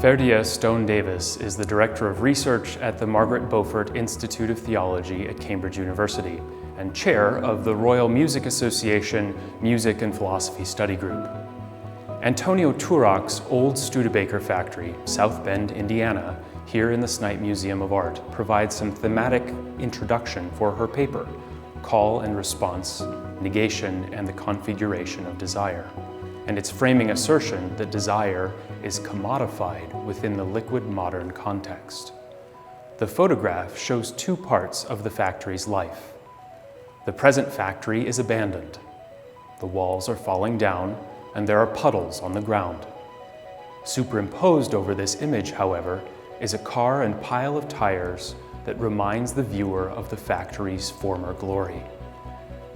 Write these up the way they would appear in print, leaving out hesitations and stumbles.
Férdia Stone Davis is the Director of Research at the Margaret Beaufort Institute of Theology at Cambridge University and Chair of the Royal Music Association Music and Philosophy Study Group. Antonio Turoc's old Studebaker factory, South Bend, Indiana, here in the Snipe Museum of Art, provides some thematic introduction for her paper, Call and Response, Negation and the Configuration of Desire, and its framing assertion that desire is commodified within the liquid modern context. The photograph shows two parts of the factory's life. The present factory is abandoned. The walls are falling down and there are puddles on the ground. Superimposed over this image, however, is a car and pile of tires that reminds the viewer of the factory's former glory.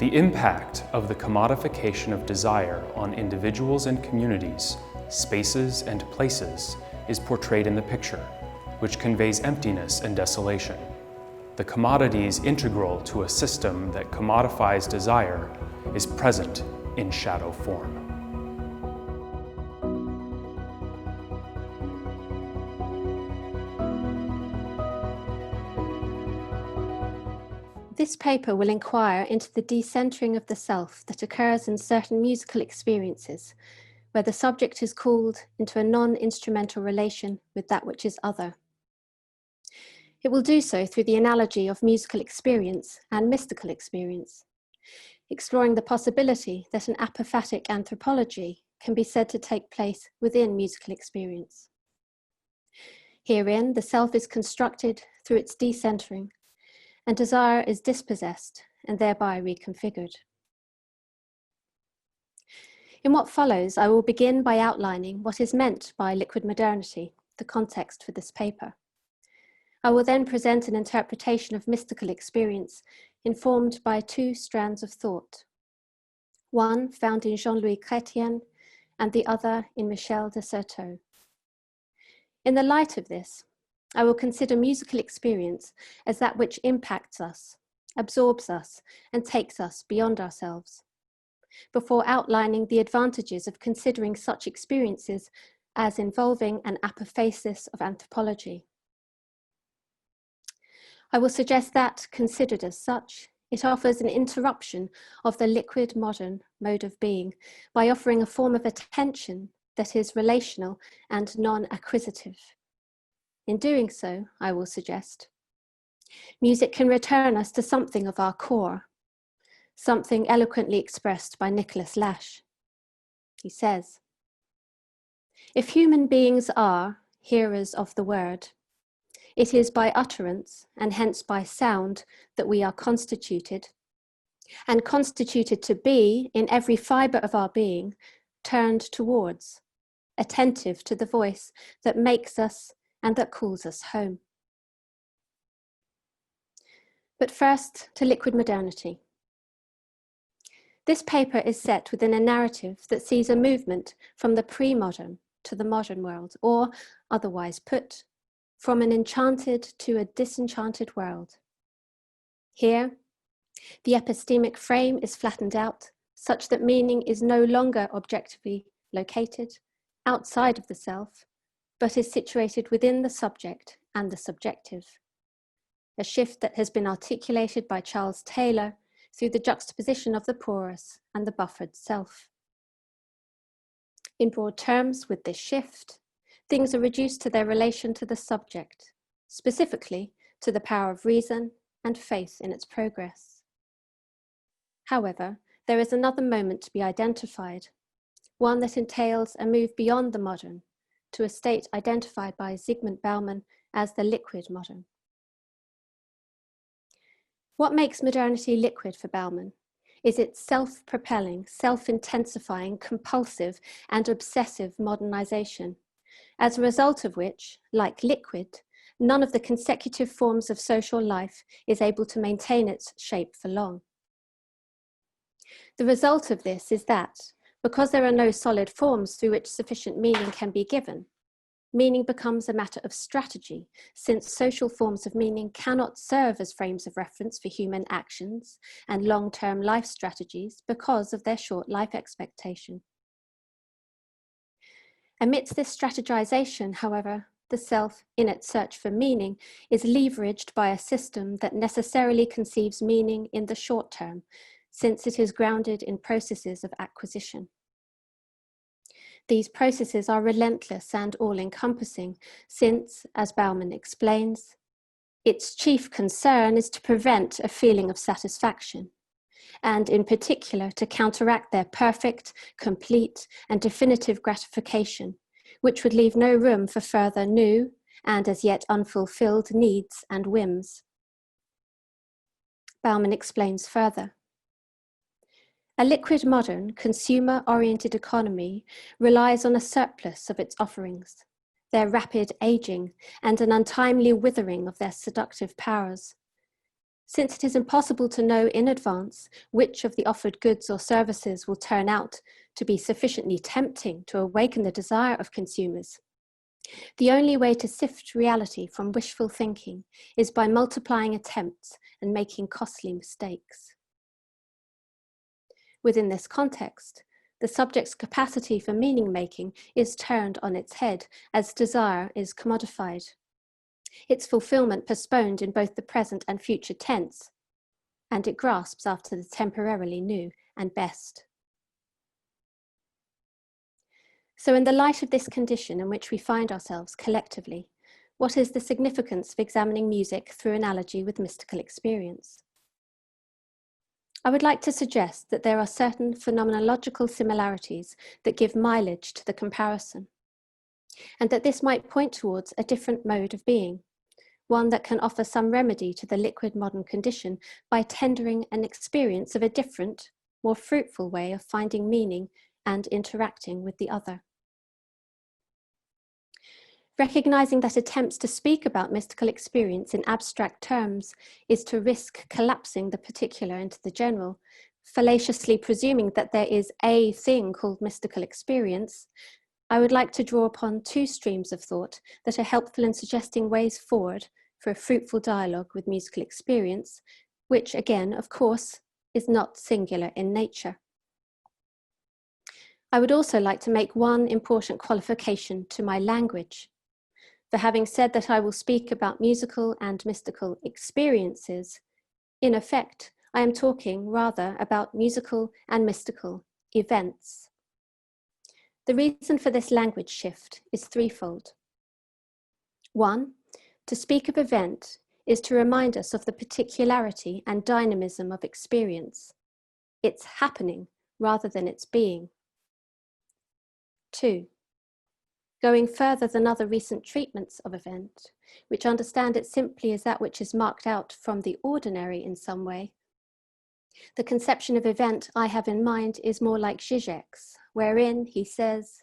The impact of the commodification of desire on individuals and communities, spaces and places, is portrayed in the picture, which conveys emptiness and desolation. The commodities integral to a system that commodifies desire is present in shadow form. This paper will inquire into the decentering of the self that occurs in certain musical experiences, where the subject is called into a non-instrumental relation with that which is other. It will do so through the analogy of musical experience and mystical experience, exploring the possibility that an apophatic anthropology can be said to take place within musical experience. Herein, the self is constructed through its decentering, and desire is dispossessed and thereby reconfigured. In what follows, I will begin by outlining what is meant by liquid modernity, the context for this paper. I will then present an interpretation of mystical experience informed by two strands of thought, one found in Jean-Louis Chrétien and the other in Michel de Certeau. In the light of this, I will consider musical experience as that which impacts us, absorbs us, and takes us beyond ourselves, before outlining the advantages of considering such experiences as involving an apophasis of anthropology. I will suggest that, considered as such, it offers an interruption of the liquid modern mode of being by offering a form of attention that is relational and non-acquisitive. In doing so, I will suggest, music can return us to something of our core, something eloquently expressed by Nicholas Lash. He says, "If human beings are hearers of the word, it is by utterance and hence by sound that we are constituted, and constituted to be, in every fibre of our being, turned towards, attentive to the voice that makes us and that calls us home." But first, to liquid modernity. This paper is set within a narrative that sees a movement from the pre-modern to the modern world, or, otherwise put, from an enchanted to a disenchanted world. Here, the epistemic frame is flattened out, such that meaning is no longer objectively located outside of the self, but is situated within the subject and the subjective. A shift that has been articulated by Charles Taylor through the juxtaposition of the porous and the buffered self. In broad terms, with this shift, things are reduced to their relation to the subject, specifically to the power of reason and faith in its progress. However, there is another moment to be identified, one that entails a move beyond the modern to a state identified by Zygmunt Bauman as the liquid modern. What makes modernity liquid for Bauman is its self-propelling, self-intensifying, compulsive and obsessive modernization, as a result of which, like liquid, none of the consecutive forms of social life is able to maintain its shape for long. The result of this is that, because there are no solid forms through which sufficient meaning can be given, meaning becomes a matter of strategy, since social forms of meaning cannot serve as frames of reference for human actions and long-term life strategies because of their short life expectation. Amidst this strategization, however, the self, in its search for meaning, is leveraged by a system that necessarily conceives meaning in the short term, since it is grounded in processes of acquisition. These processes are relentless and all-encompassing, since, as Bauman explains, its chief concern is to prevent a feeling of satisfaction, and in particular to counteract their perfect, complete, and definitive gratification, which would leave no room for further new and as yet unfulfilled needs and whims. Bauman explains further. A liquid modern, consumer-oriented economy relies on a surplus of its offerings, their rapid aging, and an untimely withering of their seductive powers. Since it is impossible to know in advance which of the offered goods or services will turn out to be sufficiently tempting to awaken the desire of consumers, the only way to sift reality from wishful thinking is by multiplying attempts and making costly mistakes. Within this context, the subject's capacity for meaning-making is turned on its head as desire is commodified, its fulfillment postponed in both the present and future tense, and it grasps after the temporarily new and best. So in the light of this condition in which we find ourselves collectively, what is the significance of examining music through analogy with mystical experience? I would like to suggest that there are certain phenomenological similarities that give mileage to the comparison, and that this might point towards a different mode of being, one that can offer some remedy to the liquid modern condition by tendering an experience of a different, more fruitful way of finding meaning and interacting with the other. Recognizing that attempts to speak about mystical experience in abstract terms is to risk collapsing the particular into the general, fallaciously presuming that there is a thing called mystical experience, I would like to draw upon two streams of thought that are helpful in suggesting ways forward for a fruitful dialogue with musical experience, which again, of course, is not singular in nature. I would also like to make one important qualification to my language. For having said that I will speak about musical and mystical experiences, in effect, I am talking rather about musical and mystical events. The reason for this language shift is threefold. One, to speak of event is to remind us of the particularity and dynamism of experience, its happening rather than its being. Two, going further than other recent treatments of event, which understand it simply as that which is marked out from the ordinary in some way. The conception of event I have in mind is more like Zizek's, wherein he says,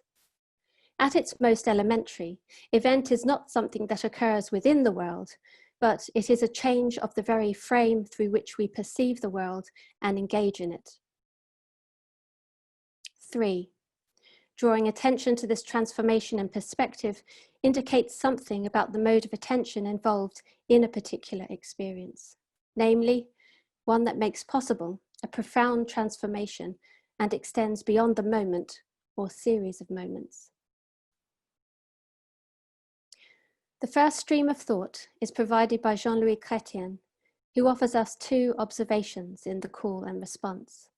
at its most elementary, event is not something that occurs within the world, but it is a change of the very frame through which we perceive the world and engage in it. 3. Drawing attention to this transformation and perspective indicates something about the mode of attention involved in a particular experience, namely, one that makes possible a profound transformation and extends beyond the moment or series of moments. The first stream of thought is provided by Jean-Louis Chrétien, who offers us two observations in the call and response.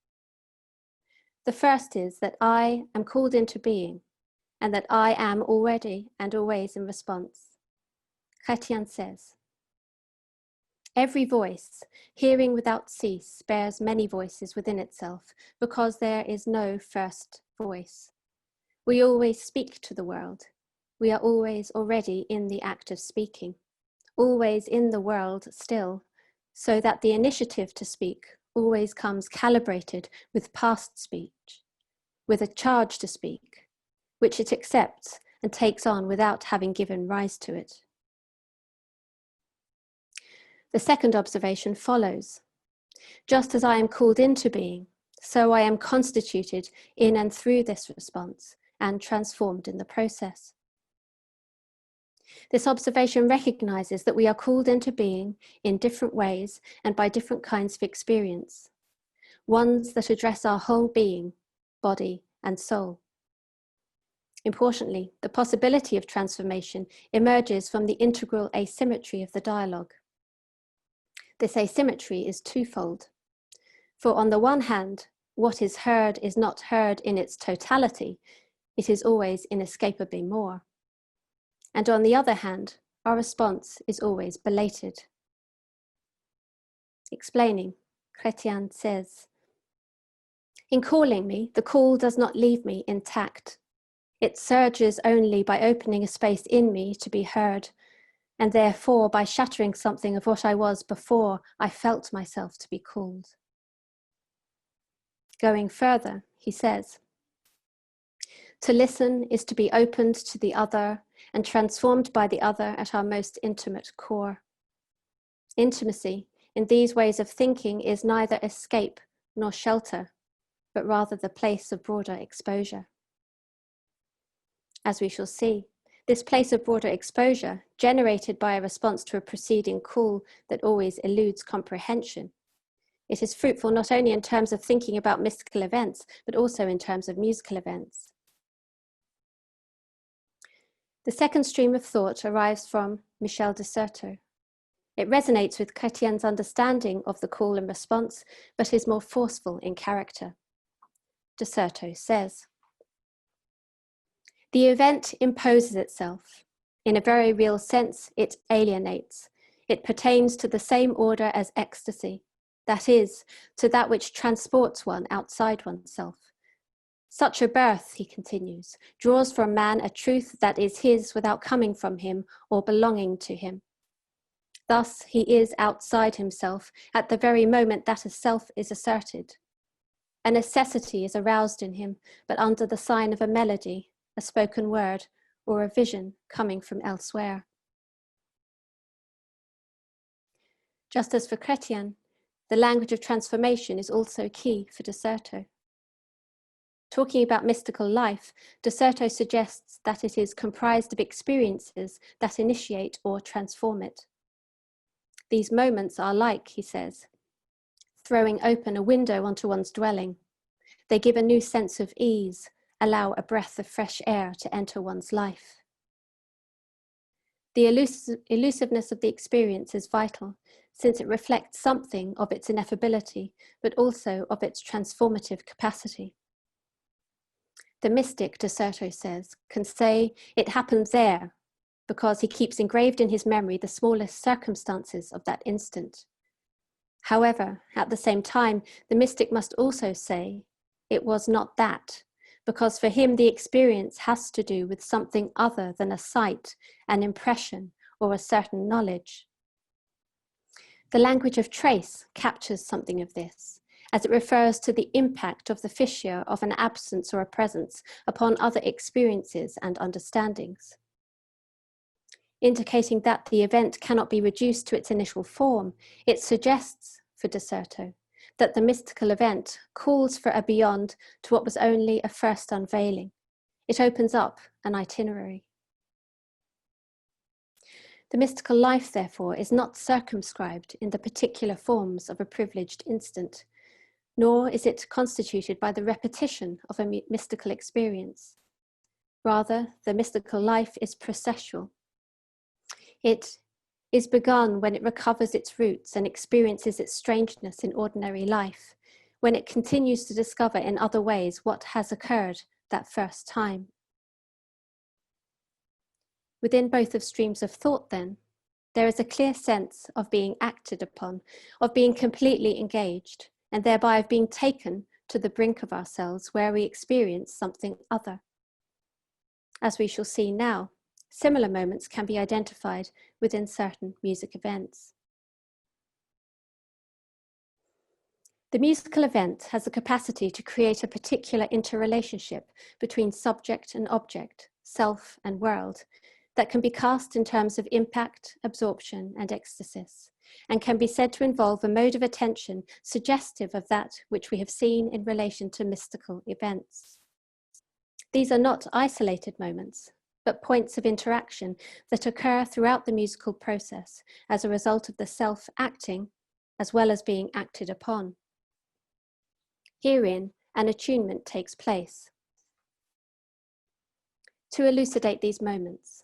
The first is that I am called into being, and that I am already and always in response. Chrétien says, every voice, hearing without cease, bears many voices within itself, because there is no first voice. We always speak to the world. We are always already in the act of speaking, always in the world still, so that the initiative to speak always comes calibrated with past speech, with a charge to speak, which it accepts and takes on without having given rise to it. The second observation follows. Just as I am called into being, so I am constituted in and through this response and transformed in the process. This observation recognizes that we are called into being in different ways and by different kinds of experience, ones that address our whole being, body, and soul. Importantly, the possibility of transformation emerges from the integral asymmetry of the dialogue. This asymmetry is twofold. For on the one hand, what is heard is not heard in its totality, it is always inescapably more. And on the other hand, our response is always belated. Explaining, Chrétien says, "In calling me, the call does not leave me intact. It surges only by opening a space in me to be heard, and therefore by shattering something of what I was before I felt myself to be called." Going further, he says, "To listen is to be opened to the other and transformed by the other at our most intimate core. Intimacy in these ways of thinking is neither escape nor shelter, but rather the place of broader exposure." As we shall see, this place of broader exposure, generated by a response to a preceding call that always eludes comprehension, it is fruitful not only in terms of thinking about mystical events, but also in terms of musical events. The second stream of thought arrives from Michel de Certeau. It resonates with Chrétien's understanding of the call and response, but is more forceful in character. De Certeau says, "The event imposes itself. In a very real sense, it alienates. It pertains to the same order as ecstasy, that is, to that which transports one outside oneself. Such a birth," he continues, "draws from man a truth that is his without coming from him or belonging to him. Thus he is outside himself at the very moment that a self is asserted. A necessity is aroused in him, but under the sign of a melody, a spoken word, or a vision coming from elsewhere." Just as for Chrétien, the language of transformation is also key for de Certeau. Talking about mystical life, de Certeau suggests that it is comprised of experiences that initiate or transform it. These moments are like, he says, throwing open a window onto one's dwelling. They give a new sense of ease, allow a breath of fresh air to enter one's life. The elusiveness of the experience is vital, since it reflects something of its ineffability, but also of its transformative capacity. The mystic, de Certeau says, can say it happened there, because he keeps engraved in his memory the smallest circumstances of that instant. However, at the same time, the mystic must also say it was not that, because for him the experience has to do with something other than a sight, an impression, or a certain knowledge. The language of trace captures something of this, as it refers to the impact of the fissure of an absence or a presence upon other experiences and understandings. Indicating that the event cannot be reduced to its initial form, it suggests, for de Certeau, that the mystical event calls for a beyond to what was only a first unveiling. It opens up an itinerary. The mystical life, therefore, is not circumscribed in the particular forms of a privileged instant, nor is it constituted by the repetition of a mystical experience. Rather, the mystical life is processual. It is begun when it recovers its roots and experiences its strangeness in ordinary life, when it continues to discover in other ways what has occurred that first time. Within both of streams of thought, then, there is a clear sense of being acted upon, of being completely engaged, and thereby of being taken to the brink of ourselves where we experience something other. As we shall see now, similar moments can be identified within certain music events. The musical event has the capacity to create a particular interrelationship between subject and object, self and world, that can be cast in terms of impact, absorption, and ecstasis, and can be said to involve a mode of attention suggestive of that which we have seen in relation to mystical events. These are not isolated moments, but points of interaction that occur throughout the musical process as a result of the self acting as well as being acted upon. Herein, an attunement takes place. to elucidate these moments.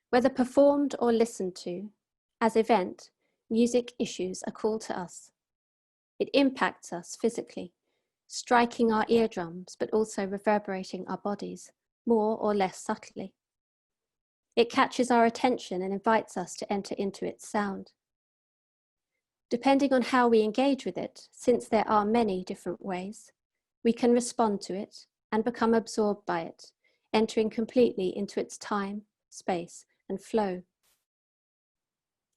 Whether performed or listened to, as event, music issues a call to us. It impacts us physically, striking our eardrums, but also reverberating our bodies, more or less subtly. It catches our attention and invites us to enter into its sound. Depending on how we engage with it, since there are many different ways, we can respond to it and become absorbed by it, entering completely into its time, space, and flow.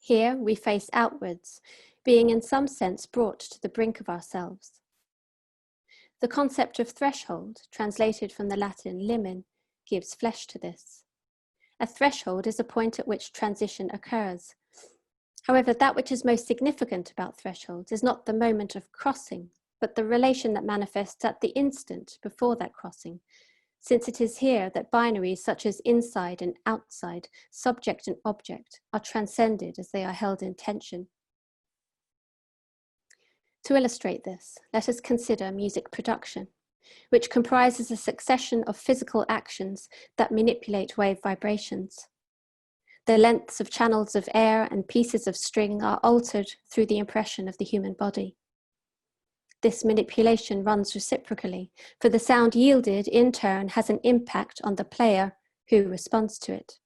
Here we face outwards, being in some sense brought to the brink of ourselves. The concept of threshold, translated from the Latin limen, gives flesh to this. A threshold is a point at which transition occurs. However, that which is most significant about thresholds is not the moment of crossing, but the relation that manifests at the instant before that crossing, since it is here that binaries such as inside and outside, subject and object, are transcended as they are held in tension. To illustrate this, let us consider music production, which comprises a succession of physical actions that manipulate wave vibrations. The lengths of channels of air and pieces of string are altered through the impression of the human body. This manipulation runs reciprocally, for the sound yielded in turn has an impact on the player who responds to it.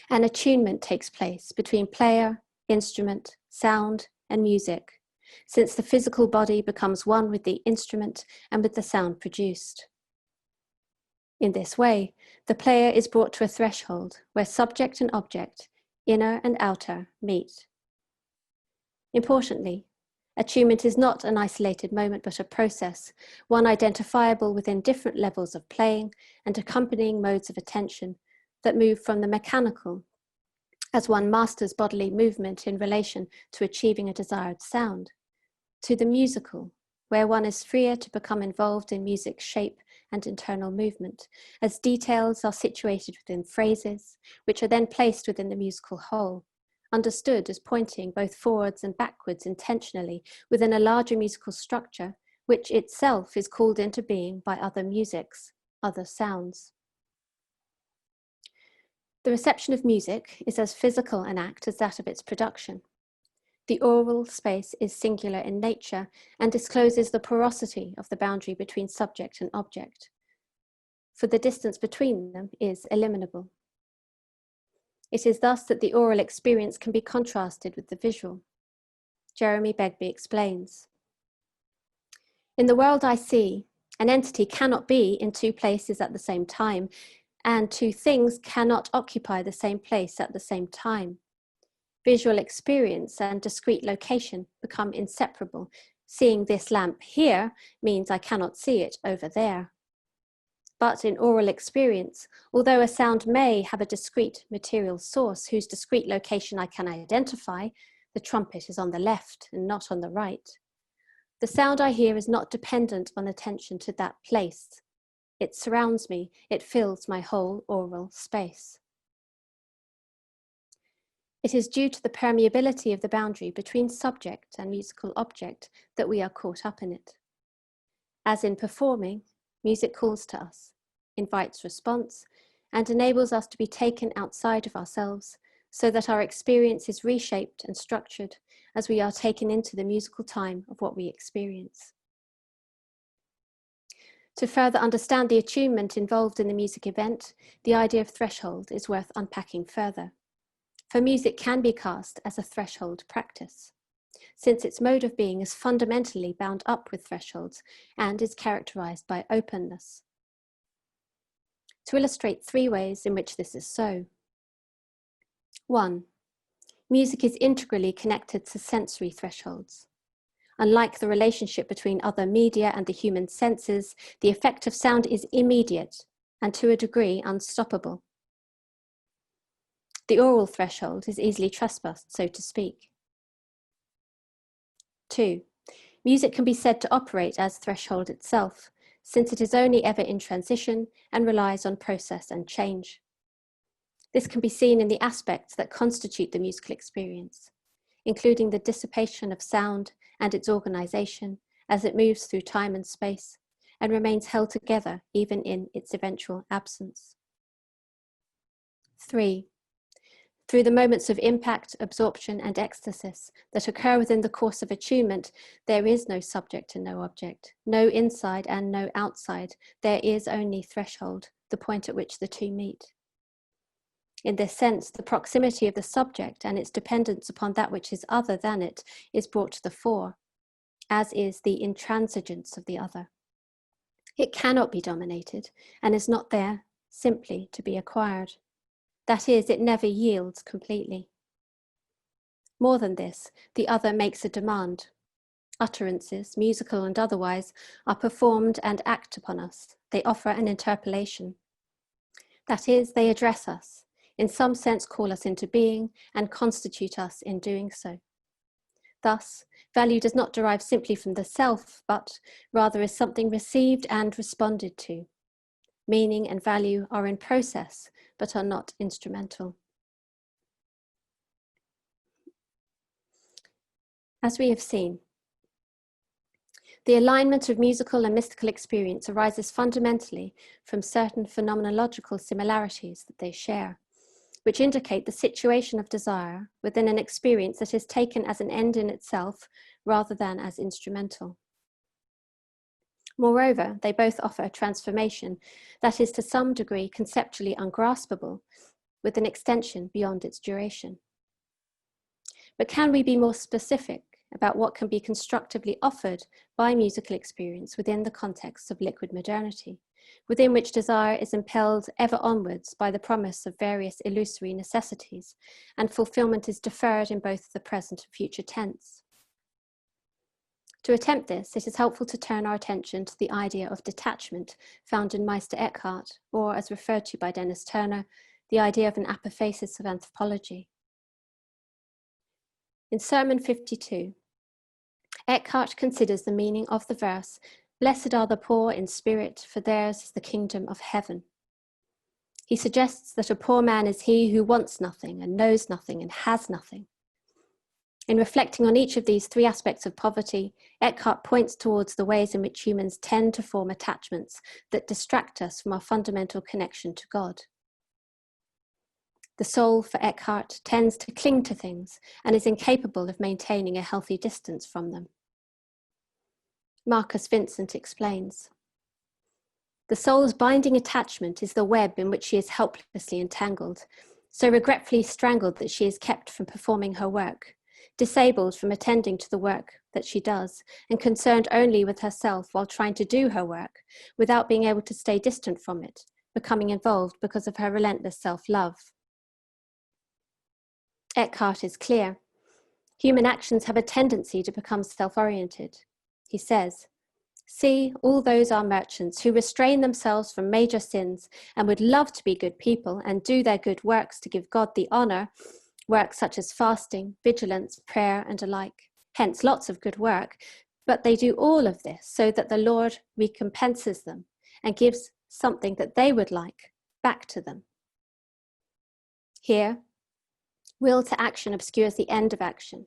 An attunement takes place between player, instrument, sound, and music, since the physical body becomes one with the instrument and with the sound produced. In this way, the player is brought to a threshold where subject and object, inner and outer, meet. Importantly, attunement is not an isolated moment, but a process, one identifiable within different levels of playing and accompanying modes of attention that move from the mechanical, as one masters bodily movement in relation to achieving a desired sound, to the musical, where one is freer to become involved in music's shape and internal movement, as details are situated within phrases, which are then placed within the musical whole, understood as pointing both forwards and backwards intentionally within a larger musical structure, which itself is called into being by other musics, other sounds. The reception of music is as physical an act as that of its production. The oral space is singular in nature and discloses the porosity of the boundary between subject and object, for the distance between them is eliminable. It is thus that the oral experience can be contrasted with the visual. Jeremy Begbie explains, "In the world I see, an entity cannot be in two places at the same time, and two things cannot occupy the same place at the same time. Visual experience and discrete location become inseparable. Seeing this lamp here means I cannot see it over there. But in oral experience, although a sound may have a discrete material source whose discrete location I can identify, the trumpet is on the left and not on the right. The sound I hear is not dependent on attention to that place. It surrounds me, it fills my whole oral space." It is due to the permeability of the boundary between subject and musical object that we are caught up in it. As in performing, music calls to us, invites response, and enables us to be taken outside of ourselves so that our experience is reshaped and structured as we are taken into the musical time of what we experience. To further understand the attunement involved in the music event, the idea of threshold is worth unpacking further. For music can be cast as a threshold practice, since its mode of being is fundamentally bound up with thresholds and is characterized by openness. To illustrate three ways in which this is so. 1. Music is integrally connected to sensory thresholds. Unlike the relationship between other media and the human senses, the effect of sound is immediate and to a degree unstoppable. The oral threshold is easily trespassed, so to speak. 2. Music can be said to operate as threshold itself, since it is only ever in transition and relies on process and change. This can be seen in the aspects that constitute the musical experience, including the dissipation of sound and its organization as it moves through time and space, and remains held together even in its eventual absence. 3. Through the moments of impact, absorption, and ecstasis that occur within the course of attunement, there is no subject and no object, no inside and no outside. There is only threshold, the point at which the two meet. In this sense, the proximity of the subject and its dependence upon that which is other than it is brought to the fore, as is the intransigence of the other. It cannot be dominated and is not there simply to be acquired. That is, it never yields completely. More than this, the other makes a demand. Utterances, musical and otherwise, are performed and act upon us. They offer an interpellation. That is, they address us, in some sense call us into being, and constitute us in doing so. Thus, value does not derive simply from the self, but rather is something received and responded to. Meaning and value are in process, but are not instrumental. As we have seen, the alignment of musical and mystical experience arises fundamentally from certain phenomenological similarities that they share, which indicate the situation of desire within an experience that is taken as an end in itself rather than as instrumental. Moreover, they both offer a transformation that is to some degree conceptually ungraspable, with an extension beyond its duration. But can we be more specific about what can be constructively offered by musical experience within the context of liquid modernity, within which desire is impelled ever onwards by the promise of various illusory necessities, and fulfillment is deferred in both the present and future tense? To attempt this, it is helpful to turn our attention to the idea of detachment found in Meister Eckhart, or as referred to by Dennis Turner, the idea of an apophasis of anthropology. In Sermon 52, Eckhart considers the meaning of the verse, "Blessed are the poor in spirit, for theirs is the kingdom of heaven." He suggests that a poor man is he who wants nothing and knows nothing and has nothing. In reflecting on each of these three aspects of poverty, Eckhart points towards the ways in which humans tend to form attachments that distract us from our fundamental connection to God. The soul, for Eckhart, tends to cling to things and is incapable of maintaining a healthy distance from them. Marcus Vincent explains, "The soul's binding attachment is the web in which she is helplessly entangled, so regretfully strangled that she is kept from performing her work, disabled from attending to the work that she does, and concerned only with herself while trying to do her work, without being able to stay distant from it, becoming involved because of her relentless self-love." Eckhart is clear. Human actions have a tendency to become self-oriented. He says, "See, all those are merchants who restrain themselves from major sins and would love to be good people and do their good works to give God the honor, works such as fasting, vigilance, prayer, and alike. Hence, lots of good work, but they do all of this so that the Lord recompenses them and gives something that they would like back to them." Here, will to action obscures the end of action.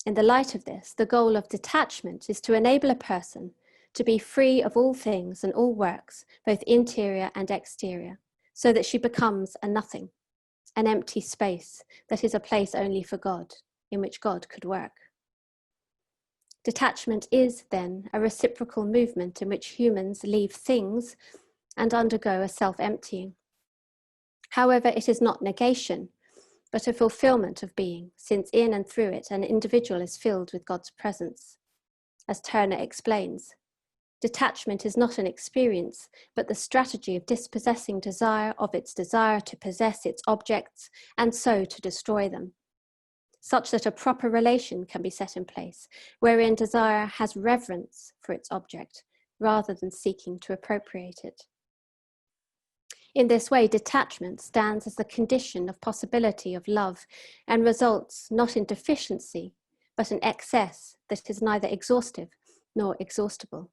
In the light of this, the goal of detachment is to enable a person to be free of all things and all works, both interior and exterior, so that she becomes a nothing, an empty space that is a place only for God, in which God could work. Detachment is, then, a reciprocal movement in which humans leave things and undergo a self-emptying. However, it is not negation, but a fulfillment of being, since in and through it an individual is filled with God's presence. As Turner explains, detachment is not an experience, but the strategy of dispossessing desire of its desire to possess its objects, and so to destroy them, such that a proper relation can be set in place, wherein desire has reverence for its object, rather than seeking to appropriate it. In this way, detachment stands as the condition of possibility of love and results not in deficiency, but in excess that is neither exhaustive nor exhaustible.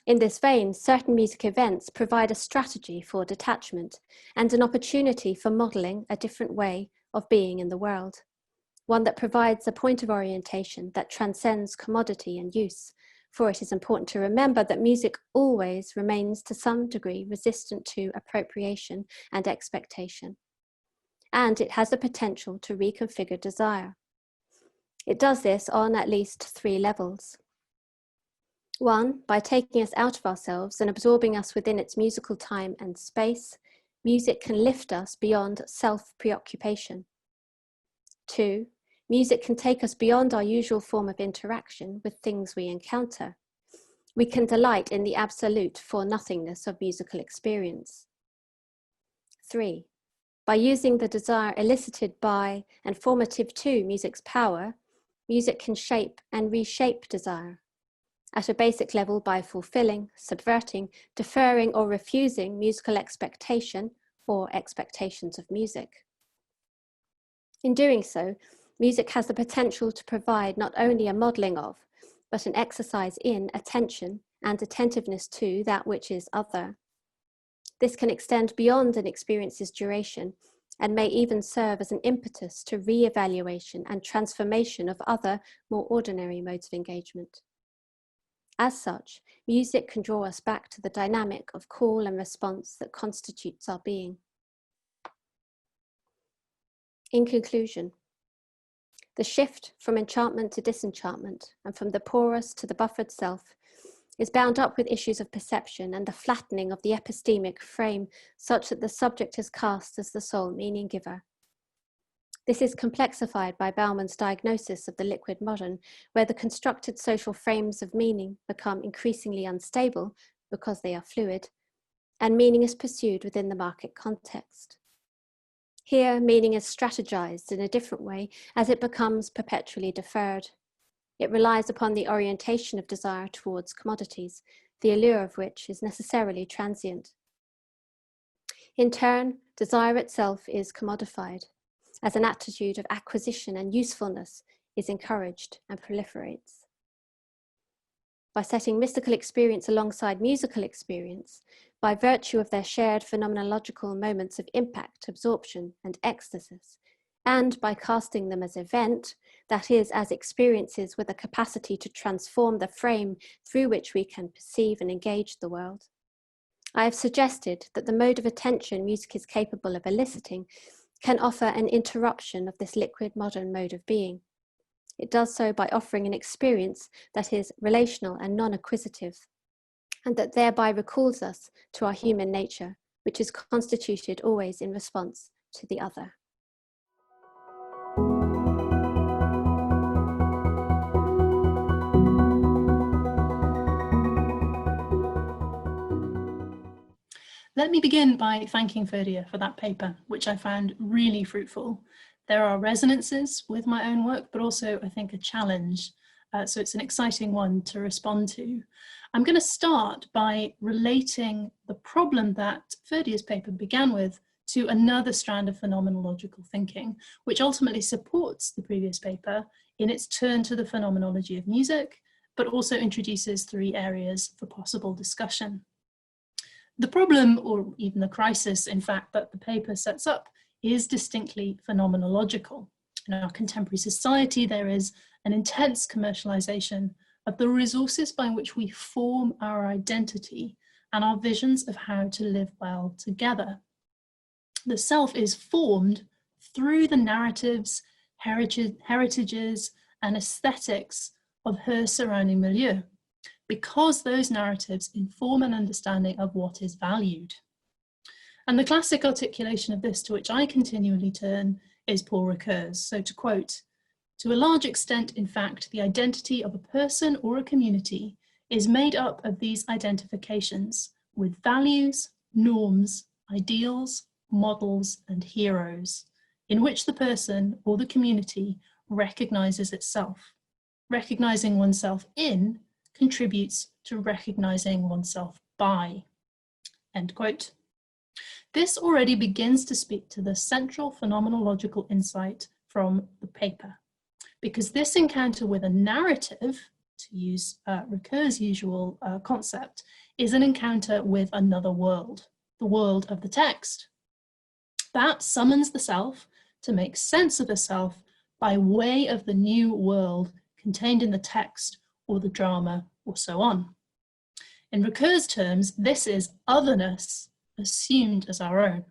In this vein, certain music events provide a strategy for detachment and an opportunity for modeling a different way of being in the world, one that provides a point of orientation that transcends commodity and use, for it is important to remember that music always remains to some degree resistant to appropriation and expectation, and it has the potential to reconfigure desire. It does this on at least 3 levels. 1, by taking us out of ourselves and absorbing us within its musical time and space, music can lift us beyond self-preoccupation. 2, music can take us beyond our usual form of interaction with things we encounter. We can delight in the absolute for-nothingness of musical experience. 3, by using the desire elicited by and formative to music's power, music can shape and reshape desire. At a basic level by fulfilling, subverting, deferring or refusing musical expectation or expectations of music. In doing so, music has the potential to provide not only a modelling of, but an exercise in attention and attentiveness to that which is other. This can extend beyond an experience's duration and may even serve as an impetus to re-evaluation and transformation of other, more ordinary modes of engagement. As such, music can draw us back to the dynamic of call and response that constitutes our being. In conclusion, the shift from enchantment to disenchantment and from the porous to the buffered self is bound up with issues of perception and the flattening of the epistemic frame such that the subject is cast as the sole meaning giver. This is complexified by Bauman's diagnosis of the liquid modern, where the constructed social frames of meaning become increasingly unstable because they are fluid, and meaning is pursued within the market context. Here, meaning is strategized in a different way as it becomes perpetually deferred. It relies upon the orientation of desire towards commodities, the allure of which is necessarily transient. In turn, desire itself is commodified, as an attitude of acquisition and usefulness is encouraged and proliferates. By setting mystical experience alongside musical experience, by virtue of their shared phenomenological moments of impact, absorption, and ecstasis, and by casting them as event, that is, as experiences with a capacity to transform the frame through which we can perceive and engage the world, I have suggested that the mode of attention music is capable of eliciting can offer an interruption of this liquid modern mode of being. It does so by offering an experience that is relational and non-acquisitive, and that thereby recalls us to our human nature, which is constituted always in response to the other. Let me begin by thanking Férdia for that paper, which I found really fruitful. There are resonances with my own work, but also I think a challenge. So it's an exciting one to respond to. I'm going to start by relating the problem that Férdia's paper began with to another strand of phenomenological thinking, which ultimately supports the previous paper in its turn to the phenomenology of music, but also introduces 3 areas for possible discussion. The problem, or even the crisis, in fact, that the paper sets up is distinctly phenomenological. In our contemporary society, there is an intense commercialization of the resources by which we form our identity and our visions of how to live well together. The self is formed through the narratives, heritages, and aesthetics of her surrounding milieu, because those narratives inform an understanding of what is valued. And the classic articulation of this, to which I continually turn, is Paul Ricoeur's. So to quote, "To a large extent, in fact, the identity of a person or a community is made up of these identifications with values, norms, ideals, models, and heroes, in which the person or the community recognizes itself. Recognizing oneself in contributes to recognizing oneself by." End quote. This already begins to speak to the central phenomenological insight from the paper, because this encounter with a narrative, to use Ricoeur's usual concept, is an encounter with another world, the world of the text. That summons the self to make sense of the self by way of the new world contained in the text or the drama or so on. In Ricoeur's terms, this is otherness assumed as our own.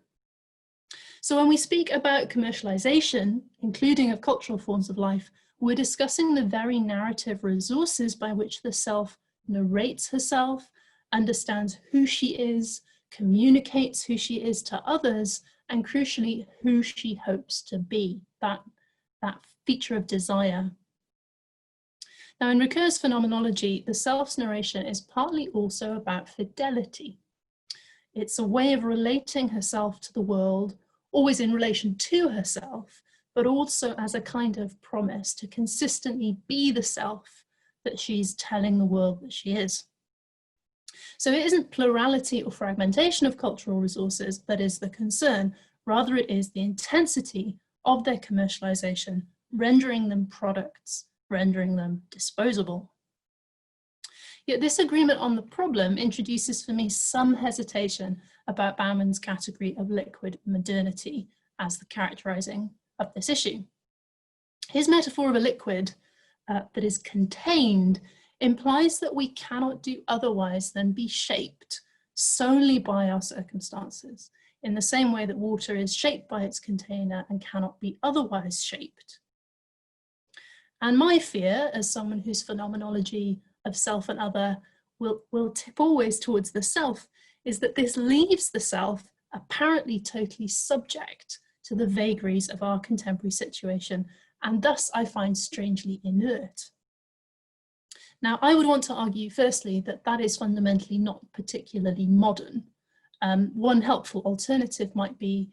So when we speak about commercialization, including of cultural forms of life, we're discussing the very narrative resources by which the self narrates herself, understands who she is, communicates who she is to others, and crucially, who she hopes to be, that feature of desire. Now, in Ricoeur's phenomenology, the self's narration is partly also about fidelity. It's a way of relating herself to the world, always in relation to herself, but also as a kind of promise to consistently be the self that she's telling the world that she is. So it isn't plurality or fragmentation of cultural resources that is the concern, rather it is the intensity of their commercialization, rendering them products, rendering them disposable. Yet this agreement on the problem introduces for me some hesitation about Bauman's category of liquid modernity as the characterizing of this issue. His metaphor of a liquid that is contained implies that we cannot do otherwise than be shaped solely by our circumstances, in the same way that water is shaped by its container and cannot be otherwise shaped. And my fear, as someone whose phenomenology of self and other will tip always towards the self, is that this leaves the self apparently totally subject to the vagaries of our contemporary situation, and thus I find strangely inert. Now, I would want to argue firstly that that is fundamentally not particularly modern. One helpful alternative might be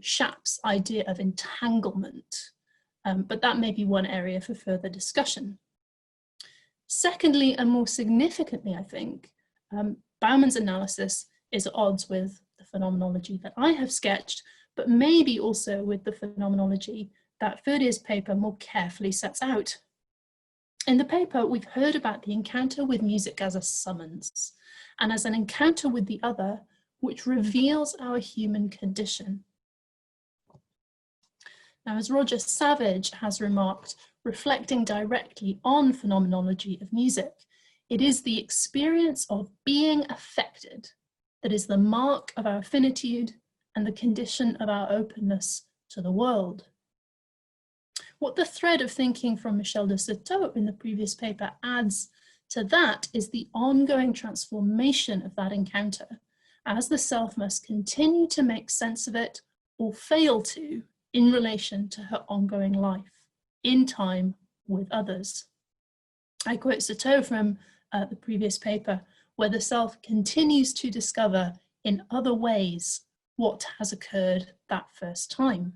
Schaap's idea of entanglement, but that may be one area for further discussion. Secondly, and more significantly, I think, Bauman's analysis is at odds with the phenomenology that I have sketched, but maybe also with the phenomenology that Férdia's paper more carefully sets out. In the paper, we've heard about the encounter with music as a summons, and as an encounter with the other, which reveals our human condition. Now, as Roger Savage has remarked, reflecting directly on phenomenology of music, it is the experience of being affected that is the mark of our finitude and the condition of our openness to the world. What the thread of thinking from Michel de Certeau in the previous paper adds to that is the ongoing transformation of that encounter, as the self must continue to make sense of it or fail to in relation to her ongoing life, in time with others. I quote Certeau from the previous paper, where the self continues to discover in other ways what has occurred that first time.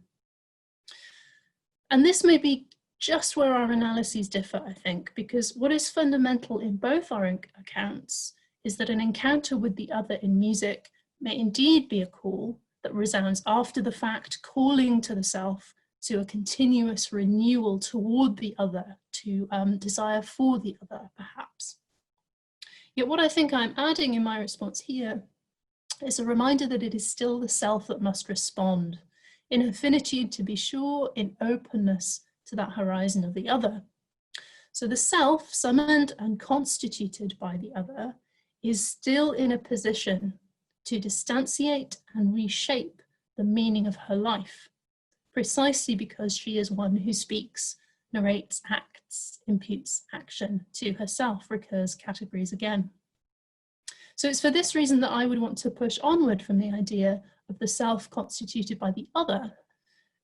And this may be just where our analyses differ, I think, because what is fundamental in both our accounts is that an encounter with the other in music may indeed be a call that resounds after the fact, calling to the self to a continuous renewal toward the other, to desire for the other, perhaps. Yet what I think I'm adding in my response here is a reminder that it is still the self that must respond, in affinitude to be sure, in openness to that horizon of the other. So the self, summoned and constituted by the other, is still in a position to distantiate and reshape the meaning of her life, precisely because she is one who speaks, narrates, acts, imputes action to herself, Ricoeur's categories again. So it's for this reason that I would want to push onward from the idea of the self constituted by the other,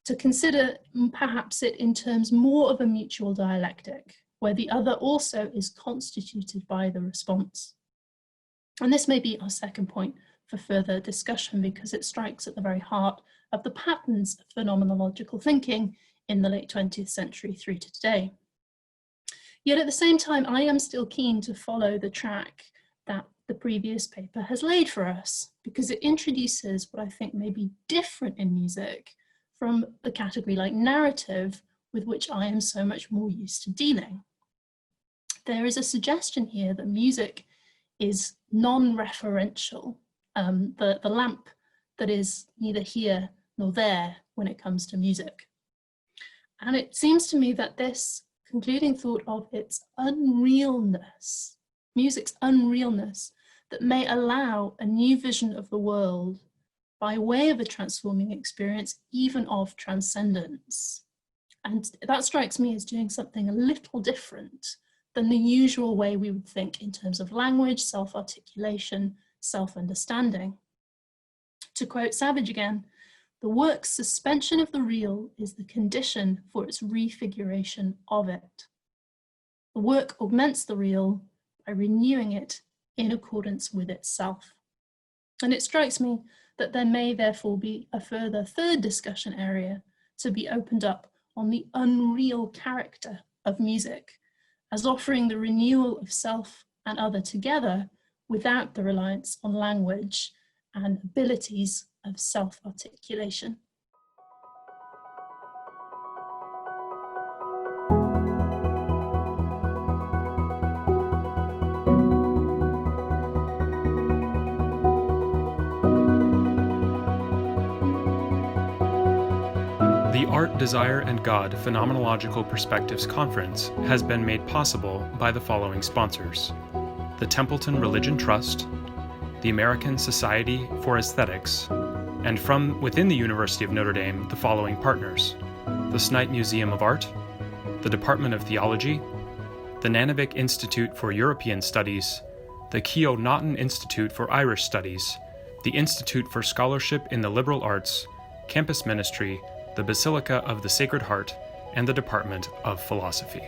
to consider perhaps it in terms more of a mutual dialectic, where the other also is constituted by the response. And this may be our second point for further discussion, because it strikes at the very heart of the patterns of phenomenological thinking in the late 20th century through to today. Yet at the same time, I am still keen to follow the track that the previous paper has laid for us, because it introduces what I think may be different in music from the category like narrative, with which I am so much more used to dealing. There is a suggestion here that music is non-referential, the lamp that is neither here nor there when it comes to music. And it seems to me that this concluding thought of its unrealness music's unrealness that may allow a new vision of the world by way of a transforming experience, even of transcendence. And that strikes me as doing something a little different than the usual way we would think in terms of language, self-articulation, self-understanding. To quote Savage again, the work's suspension of the real is the condition for its refiguration of it. The work augments the real by renewing it in accordance with itself. And it strikes me that there may therefore be a further third discussion area to be opened up on the unreal character of music, as offering the renewal of self and other together without the reliance on language and abilities of self-articulation. The Art, Desire, and God Phenomenological Perspectives Conference has been made possible by the following sponsors: the Templeton Religion Trust, the American Society for Aesthetics, and from within the University of Notre Dame, the following partners: the Snite Museum of Art, the Department of Theology, the Nanovic Institute for European Studies, the Keogh Naughton Institute for Irish Studies, the Institute for Scholarship in the Liberal Arts, Campus Ministry, the Basilica of the Sacred Heart, and the Department of Philosophy.